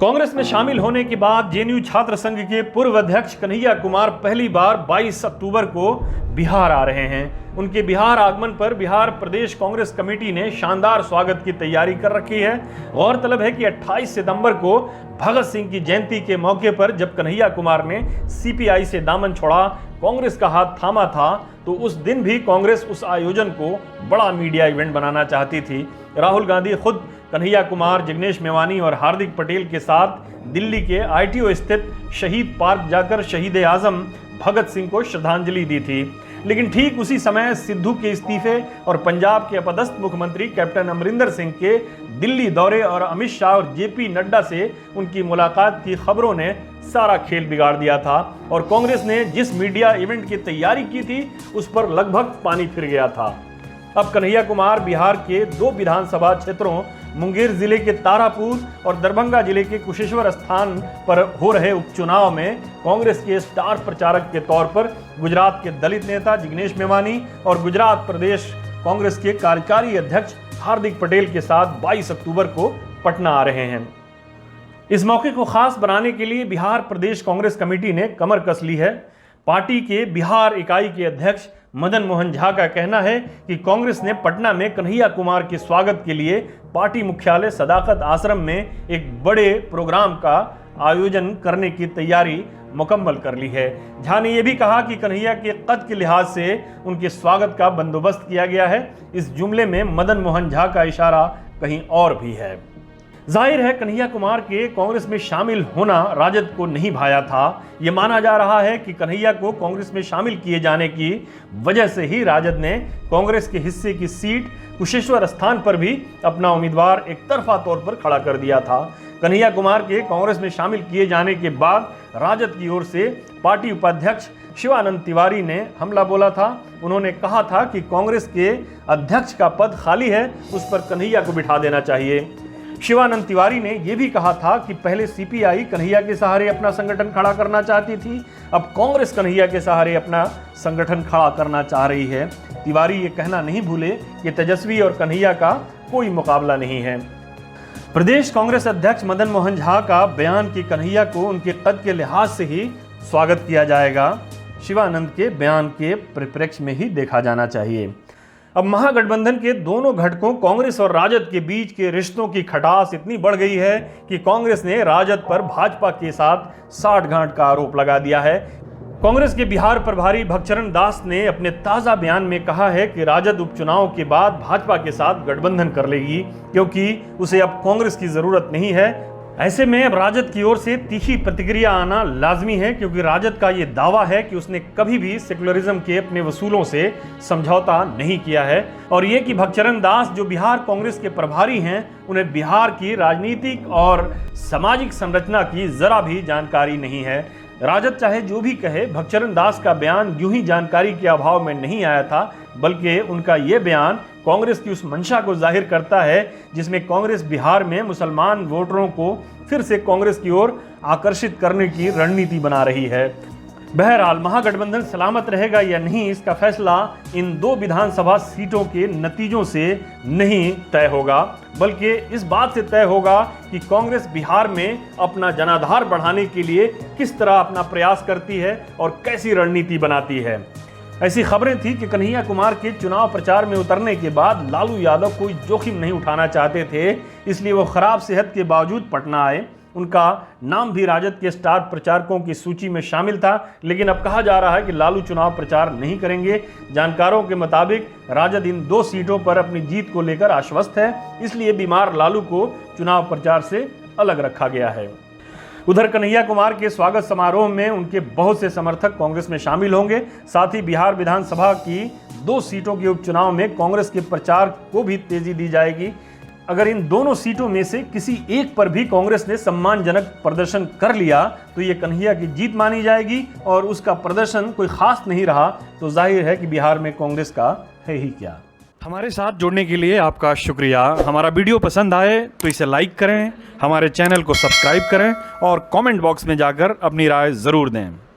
कांग्रेस में शामिल होने के बाद जेएनयू छात्र संघ के पूर्व अध्यक्ष कन्हैया कुमार पहली बार 22 अक्टूबर को बिहार आ रहे हैं। उनके बिहार आगमन पर बिहार प्रदेश कांग्रेस कमेटी ने शानदार स्वागत की तैयारी कर रखी है। गौरतलब है कि 28 सितंबर को भगत सिंह की जयंती के मौके पर जब कन्हैया कुमार ने सीपीआई से दामन छोड़ा, कांग्रेस का हाथ थामा था, तो उस दिन भी कांग्रेस उस आयोजन को बड़ा मीडिया इवेंट बनाना चाहती थी। राहुल गांधी खुद कन्हैया कुमार, जिग्नेश मेवानी और हार्दिक पटेल के साथ दिल्ली के आईटीओ स्थित शहीद पार्क जाकर शहीद आजम भगत सिंह को श्रद्धांजलि दी थी। लेकिन ठीक उसी समय सिद्धू के इस्तीफे और पंजाब के अपदस्थ मुख्यमंत्री कैप्टन अमरिंदर सिंह के दिल्ली दौरे और अमित शाह और जेपी नड्डा से उनकी मुलाकात की खबरों ने सारा खेल बिगाड़ दिया था और कांग्रेस ने जिस मीडिया इवेंट की तैयारी की थी उस पर लगभग पानी फिर गया था। अब कन्हैया कुमार बिहार के 2 विधानसभा क्षेत्रों मुंगेर जिले के तारापुर और दरभंगा जिले के कुशेश्वर स्थान पर हो रहे उपचुनाव में कांग्रेस के स्टार प्रचारक के तौर पर गुजरात के दलित नेता जिग्नेश मेवानी और गुजरात प्रदेश कांग्रेस के कार्यकारी अध्यक्ष हार्दिक पटेल के साथ 22 अक्टूबर को पटना आ रहे हैं। इस मौके को खास बनाने के लिए बिहार प्रदेश कांग्रेस कमेटी ने कमर कस ली है। पार्टी के बिहार इकाई के अध्यक्ष मदन मोहन झा का कहना है कि कांग्रेस ने पटना में कन्हैया कुमार के स्वागत के लिए पार्टी मुख्यालय सदाकत आश्रम में एक बड़े प्रोग्राम का आयोजन करने की तैयारी मुकम्मल कर ली है। झा ने यह भी कहा कि कन्हैया के कद के लिहाज से उनके स्वागत का बंदोबस्त किया गया है। इस जुमले में मदन मोहन झा का इशारा कहीं और भी है। जाहिर है कन्हैया कुमार के कांग्रेस में शामिल होना राजद को नहीं भाया था। यह माना जा रहा है कि कन्हैया को कांग्रेस में शामिल किए जाने की वजह से ही राजद ने कांग्रेस के हिस्से की सीट कुशेश्वर स्थान पर भी अपना उम्मीदवार एक तरफा तौर पर खड़ा कर दिया था। कन्हैया कुमार के कांग्रेस में शामिल किए जाने के बाद राजद की ओर से पार्टी उपाध्यक्ष शिवानंद तिवारी ने हमला बोला था। उन्होंने कहा था कि कांग्रेस के अध्यक्ष का पद खाली है, उस पर कन्हैया को बिठा देना चाहिए। शिवानंद तिवारी ने यह भी कहा था कि पहले सीपीआई कन्हैया के सहारे अपना संगठन खड़ा करना चाहती थी, अब कांग्रेस कन्हैया के सहारे अपना संगठन खड़ा करना चाह रही है। तिवारी ये कहना नहीं भूले कि तेजस्वी और कन्हैया का कोई मुकाबला नहीं है। प्रदेश कांग्रेस अध्यक्ष मदन मोहन झा का बयान कि कन्हैया को उनके कद के लिहाज से ही स्वागत किया जाएगा, शिवानंद के बयान के परिप्रेक्ष्य में ही देखा जाना चाहिए। अब महागठबंधन के दोनों घटकों कांग्रेस और राजद के बीच के रिश्तों की खटास इतनी बढ़ गई है कि कांग्रेस ने राजद पर भाजपा के साथ साठगांठ का आरोप लगा दिया है। कांग्रेस के बिहार प्रभारी भगचरण दास ने अपने ताजा बयान में कहा है कि राजद उपचुनाव के बाद भाजपा के साथ गठबंधन कर लेगी क्योंकि उसे अब कांग्रेस की जरूरत नहीं है। ऐसे में अब राजद की ओर से तीखी प्रतिक्रिया आना लाजमी है क्योंकि राजद का यह दावा है कि उसने कभी भी सेकुलरिज्म के अपने वसूलों से समझौता नहीं किया है और ये कि भगचरण दास जो बिहार कांग्रेस के प्रभारी हैं, उन्हें बिहार की राजनीतिक और सामाजिक संरचना की जरा भी जानकारी नहीं है। राजद चाहे जो भी कहे, भगचरण दास का बयान यूं ही जानकारी के अभाव में नहीं आया था, बल्कि उनका ये बयान कांग्रेस की उस मंशा को जाहिर करता है जिसमें कांग्रेस बिहार में मुसलमान वोटरों को फिर से कांग्रेस की ओर आकर्षित करने की रणनीति बना रही है। बहरहाल महागठबंधन सलामत रहेगा या नहीं, इसका फैसला इन 2 विधानसभा सीटों के नतीजों से नहीं तय होगा, बल्कि इस बात से तय होगा कि कांग्रेस बिहार में अपना जनाधार बढ़ाने के लिए किस तरह अपना प्रयास करती है और कैसी रणनीति बनाती है। ऐसी खबरें थी कि कन्हैया कुमार के चुनाव प्रचार में उतरने के बाद लालू यादव कोई जोखिम नहीं उठाना चाहते थे, इसलिए वो खराब सेहत के बावजूद पटना आए। उनका नाम भी राजद के स्टार प्रचारकों की सूची में शामिल था, लेकिन अब कहा जा रहा है कि लालू चुनाव प्रचार नहीं करेंगे। जानकारों के मुताबिक राजद इन 2 सीटों पर अपनी जीत को लेकर आश्वस्त है, इसलिए बीमार लालू को चुनाव प्रचार से अलग रखा गया है। उधर कन्हैया कुमार के स्वागत समारोह में उनके बहुत से समर्थक कांग्रेस में शामिल होंगे। साथ ही बिहार विधानसभा की 2 सीटों के उपचुनाव में कांग्रेस के प्रचार को भी तेजी दी जाएगी। अगर इन दोनों सीटों में से किसी एक पर भी कांग्रेस ने सम्मानजनक प्रदर्शन कर लिया तो ये कन्हैया की जीत मानी जाएगी और उसका प्रदर्शन कोई खास नहीं रहा तो जाहिर है कि बिहार में कांग्रेस का है ही क्या। हमारे साथ जुड़ने के लिए आपका शुक्रिया। हमारा वीडियो पसंद आए तो इसे लाइक करें, हमारे चैनल को सब्सक्राइब करें और कमेंट बॉक्स में जाकर अपनी राय ज़रूर दें।